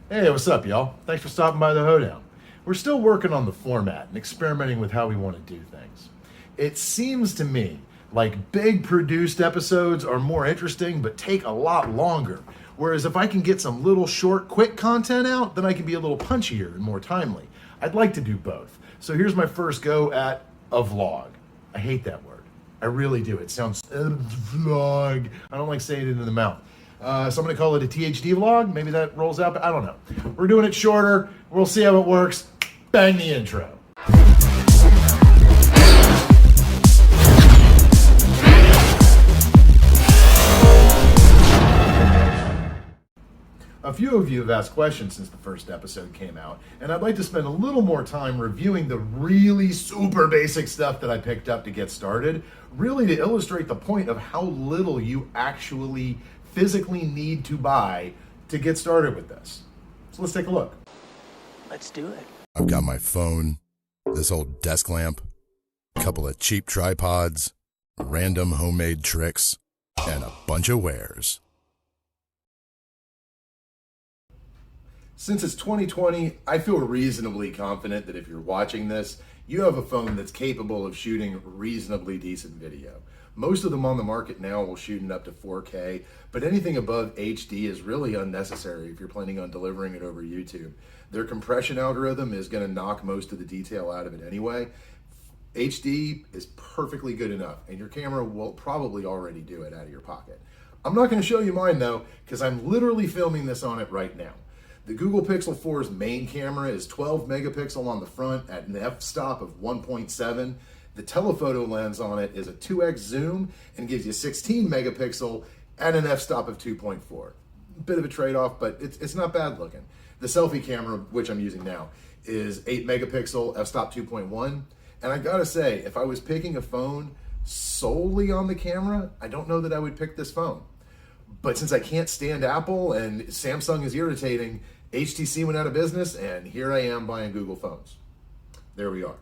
Hey, what's up, y'all? Thanks for stopping by the Hoe Down. We're still working on the format and experimenting with how we want to do things. It seems to me like big produced episodes are more interesting but take a lot longer. Whereas if I can get some little short, quick content out, then I can be a little punchier and more timely. I'd like to do both. So here's my first go at a vlog. I hate that word. I really do. It sounds vlog. I don't like saying it in the mouth. So I'm gonna call it a THDvlog. Maybe that rolls out, but I don't know. We're doing it shorter. We'll see how it works. Bang the intro. A few of you have asked questions since the first episode came out, and I'd like to spend a little more time reviewing the really super basic stuff that I picked up to get started, really to illustrate the point of how little you actually physically need to buy to get started with this. So let's take a look. Let's do it. I've got my phone, this old desk lamp, a couple of cheap tripods, random homemade tricks, and a bunch of wares. Since it's 2020, I feel reasonably confident that if you're watching this, you have a phone that's capable of shooting reasonably decent video. Most of them on the market now will shoot in up to 4K, but anything above HD is really unnecessary if you're planning on delivering it over YouTube. Their compression algorithm is going to knock most of the detail out of it anyway. HD is perfectly good enough, and your camera will probably already do it out of your pocket. I'm not going to show you mine though, because I'm literally filming this on it right now. The Google Pixel 4's main camera is 12 megapixel on the front at an f-stop of 1.7. The telephoto lens on it is a 2x zoom and gives you 16 megapixel at an f-stop of 2.4. Bit of a trade-off, but it's not bad looking. The selfie camera, which I'm using now, is 8 megapixel, f-stop 2.1. And I gotta say, if I was picking a phone solely on the camera, I don't know that I would pick this phone. But since I can't stand Apple and Samsung is irritating, HTC went out of business, and here I am buying Google phones. There we are.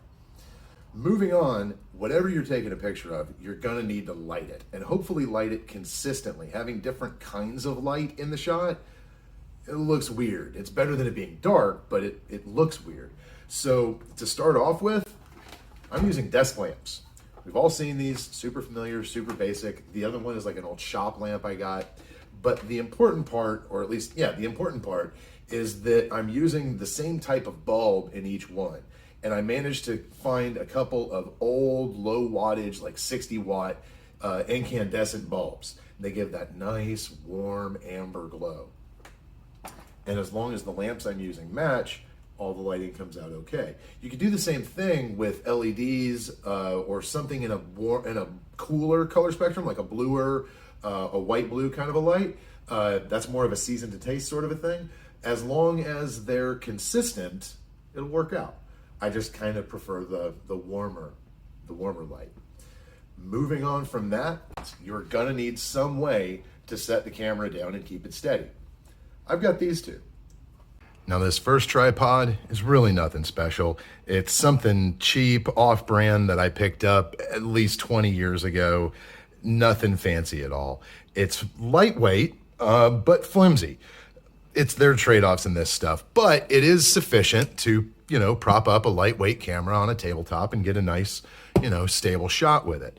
Moving on, whatever you're taking a picture of, you're gonna need to light it, and hopefully light it consistently. Having different kinds of light in the shot, it looks weird. It's better than it being dark, but it looks weird. So to start off with, I'm using desk lamps. We've all seen these, super familiar, super basic. The other one is like an old shop lamp I got. But the important part, or at least, yeah, the important part is that I'm using the same type of bulb in each one. And I managed to find a couple of old low wattage, like 60 watt incandescent bulbs. They give that nice warm amber glow. And as long as the lamps I'm using match, all the lighting comes out okay. You could do the same thing with LEDs or something in a cooler color spectrum, like a bluer, a white blue kind of a light. That's more of a season to taste sort of a thing. As long as they're consistent, it'll work out. I just kind of prefer the warmer light. Moving on from that, you're gonna need some way to set the camera down and keep it steady. I've got these two. Now this first tripod is really nothing special. It's something cheap, off-brand that I picked up at least 20 years ago. Nothing fancy at all. It's lightweight, but flimsy. It's their trade-offs in this stuff, but it is sufficient to, prop up a lightweight camera on a tabletop and get a nice, stable shot with it.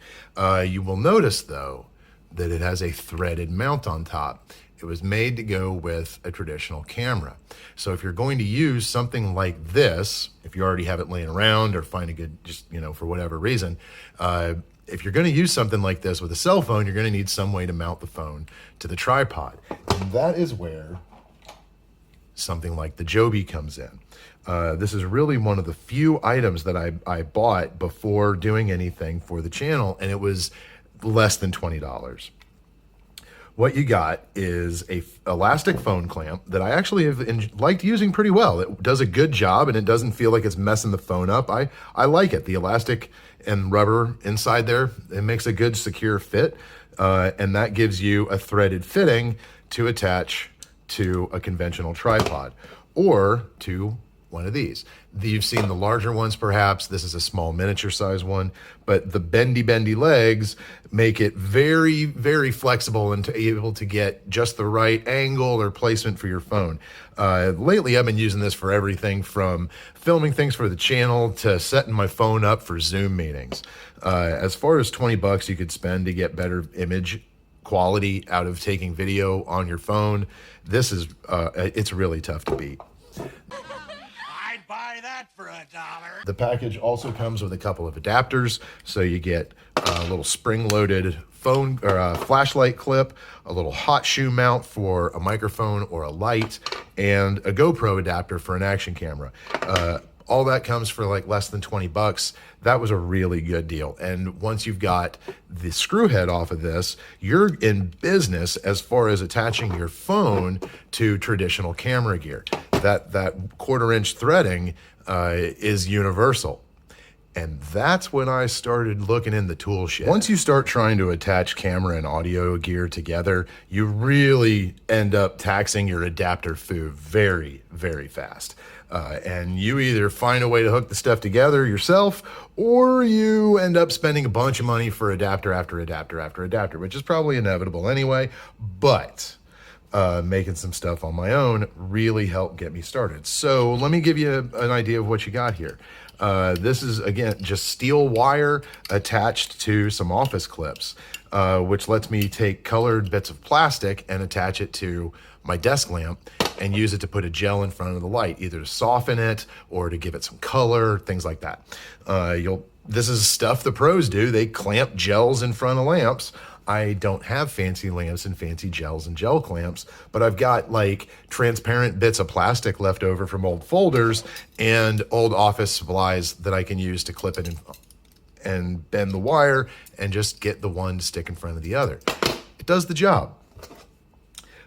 You will notice though, that it has a threaded mount on top. It was made to go with a traditional camera. So if you're going to use something like this, if you already have it laying around or find a good, just, for whatever reason, if you're gonna use something like this with a cell phone, you're gonna need some way to mount the phone to the tripod. And that is where something like the Joby comes in. This is really one of the few items that I bought before doing anything for the channel, and it was less than $20. What you got is a elastic phone clamp that I actually have liked using pretty well. It does a good job and it doesn't feel like it's messing the phone up. I like it. The elastic and rubber inside there, it makes a good secure fit. And that gives you a threaded fitting to attach to a conventional tripod or to one of these. You've seen the larger ones perhaps. This is a small miniature size one, but the bendy legs make it very, very flexible and able to get just the right angle or placement for your phone. Lately, I've been using this for everything from filming things for the channel to setting my phone up for Zoom meetings. As far as 20 bucks you could spend to get better image quality out of taking video on your phone, this is, it's really tough to beat. I'd buy that for $1. The package also comes with a couple of adapters, so you get a little spring-loaded phone or a flashlight clip, a little hot shoe mount for a microphone or a light, and a GoPro adapter for an action camera. All that comes for like less than 20 bucks. That was a really good deal. And once you've got the screw head off of this, you're in business as far as attaching your phone to traditional camera gear. That 1/4-inch threading is universal. And that's when I started looking in the tool shed. Once you start trying to attach camera and audio gear together, you really end up taxing your adapter foo very, very fast. And you either find a way to hook the stuff together yourself, or you end up spending a bunch of money for adapter after adapter after adapter, which is probably inevitable anyway. But making some stuff on my own really helped get me started. So let me give you an idea of what you got here. This is, again, just steel wire attached to some office clips, which lets me take colored bits of plastic and attach it to my desk lamp and use it to put a gel in front of the light, either to soften it or to give it some color, things like that. This is stuff the pros do. They clamp gels in front of lamps. I don't have fancy lamps and fancy gels and gel clamps, but I've got like transparent bits of plastic left over from old folders and old office supplies that I can use to clip it in and bend the wire and just get the one to stick in front of the other. It does the job.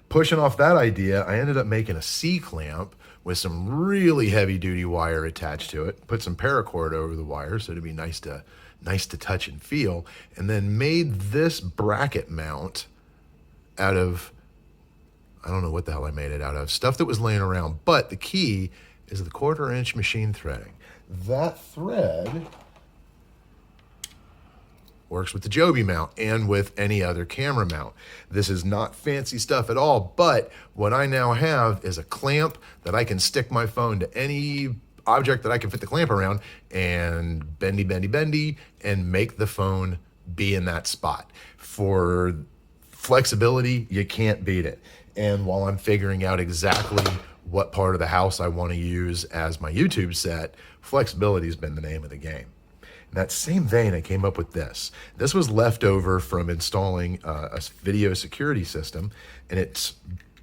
Pushing off that idea, I ended up making a C-clamp with some really heavy-duty wire attached to it, put some paracord over the wire so it'd be nice to touch and feel, and then made this bracket mount out of, I don't know what the hell I made it out of, stuff that was laying around, but the key is the 1/4-inch machine threading. That thread works with the Joby mount and with any other camera mount. This is not fancy stuff at all, but what I now have is a clamp that I can stick my phone to any object that I can fit the clamp around and bendy, and make the phone be in that spot. For flexibility, you can't beat it. And while I'm figuring out exactly what part of the house I want to use as my YouTube set, flexibility has been the name of the game. In that same vein, I came up with this. This was left over from installing a video security system, and it's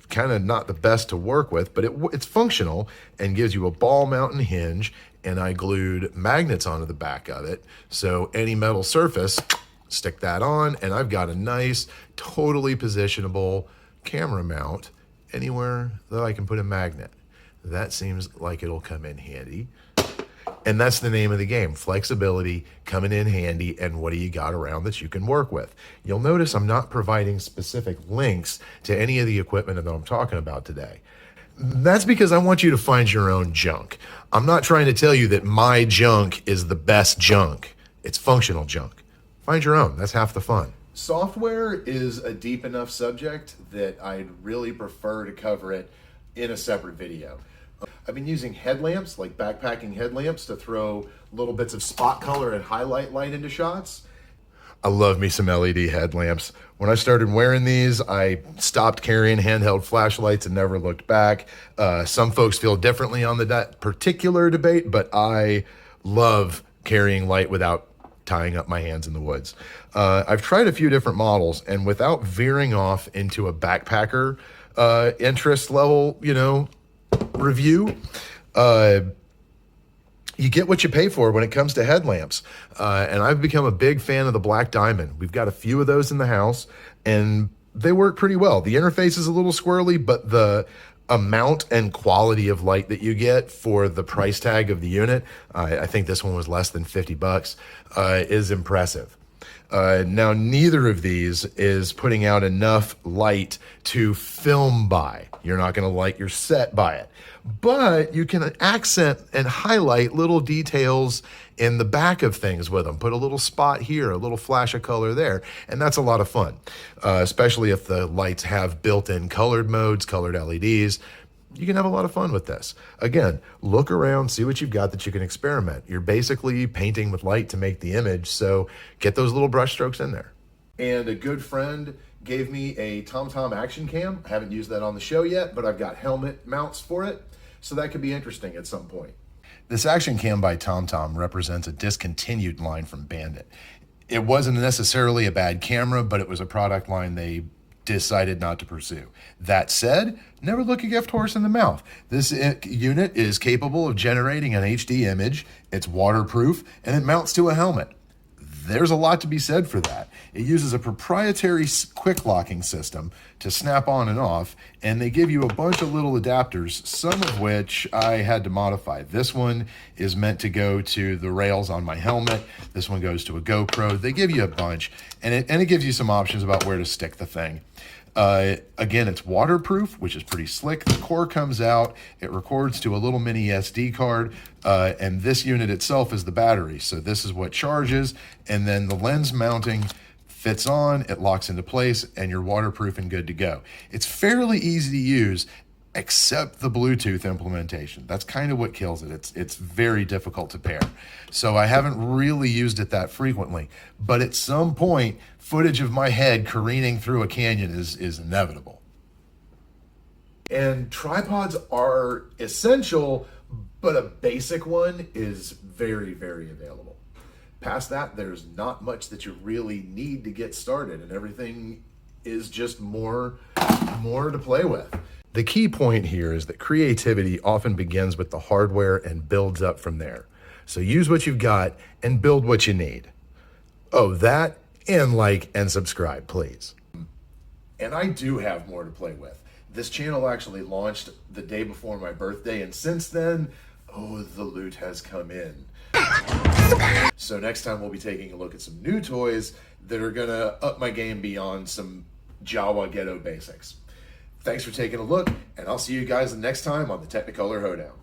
kind of not the best to work with, but it's functional and gives you a ball mount and hinge, and I glued magnets onto the back of it. So any metal surface, stick that on, and I've got a nice, totally positionable camera mount anywhere that I can put a magnet. That seems like it'll come in handy. And that's the name of the game, flexibility coming in handy, and what do you got around that you can work with? You'll notice I'm not providing specific links to any of the equipment that I'm talking about today. That's because I want you to find your own junk. I'm not trying to tell you that my junk is the best junk. It's functional junk. Find your own, that's half the fun. Software is a deep enough subject that I'd really prefer to cover it in a separate video. I've been using headlamps, like backpacking headlamps, to throw little bits of spot color and highlight light into shots. I love me some LED headlamps. When I started wearing these, I stopped carrying handheld flashlights and never looked back. Some folks feel differently on that particular debate, but I love carrying light without tying up my hands in the woods. I've tried a few different models, and without veering off into a backpacker interest level, review, you get what you pay for when it comes to headlamps. And I've become a big fan of the Black Diamond. We've got a few of those in the house, and they work pretty well. The interface is a little squirrely, but the amount and quality of light that you get for the price tag of the unit, I think this one was less than 50 bucks, is impressive. Now, neither of these is putting out enough light to film by. You're not going to light your set by it. But you can accent and highlight little details in the back of things with them. Put a little spot here, a little flash of color there, and that's a lot of fun, especially if the lights have built-in colored modes, colored LEDs. You can have a lot of fun with this. Again, look around, see what you've got that you can experiment. You're basically painting with light to make the image, so get those little brush strokes in there. And a good friend gave me a TomTom action cam. I haven't used that on the show yet, but I've got helmet mounts for it, so that could be interesting at some point. This action cam by TomTom represents a discontinued line from Bandit. It wasn't necessarily a bad camera, but it was a product line they decided not to pursue. That said, never look a gift horse in the mouth. This unit is capable of generating an HD image, it's waterproof, and it mounts to a helmet. There's a lot to be said for that. It uses a proprietary quick locking system to snap on and off, and they give you a bunch of little adapters, some of which I had to modify. This one is meant to go to the rails on my helmet. This one goes to a GoPro. They give you a bunch, and it gives you some options about where to stick the thing. Again, it's waterproof, which is pretty slick. The core comes out, it records to a little mini SD card, and this unit itself is the battery. So this is what charges, and then the lens mounting fits on, it locks into place, and you're waterproof and good to go. It's fairly easy to use, except the Bluetooth implementation. That's kind of what kills it. It's very difficult to pair. So I haven't really used it that frequently, but at some point, footage of my head careening through a canyon is inevitable. And tripods are essential, but a basic one is very, very available. Past that, there's not much that you really need to get started, and everything is just more to play with. The key point here is that creativity often begins with the hardware and builds up from there. So use what you've got and build what you need. Oh, that, and like and subscribe, please. And I do have more to play with. This channel actually launched the day before my birthday, and since then, oh, the loot has come in. So next time we'll be taking a look at some new toys that are gonna up my game beyond some Jawa ghetto basics. Thanks for taking a look, and I'll see you guys next time on the Technicolor Hoe Down.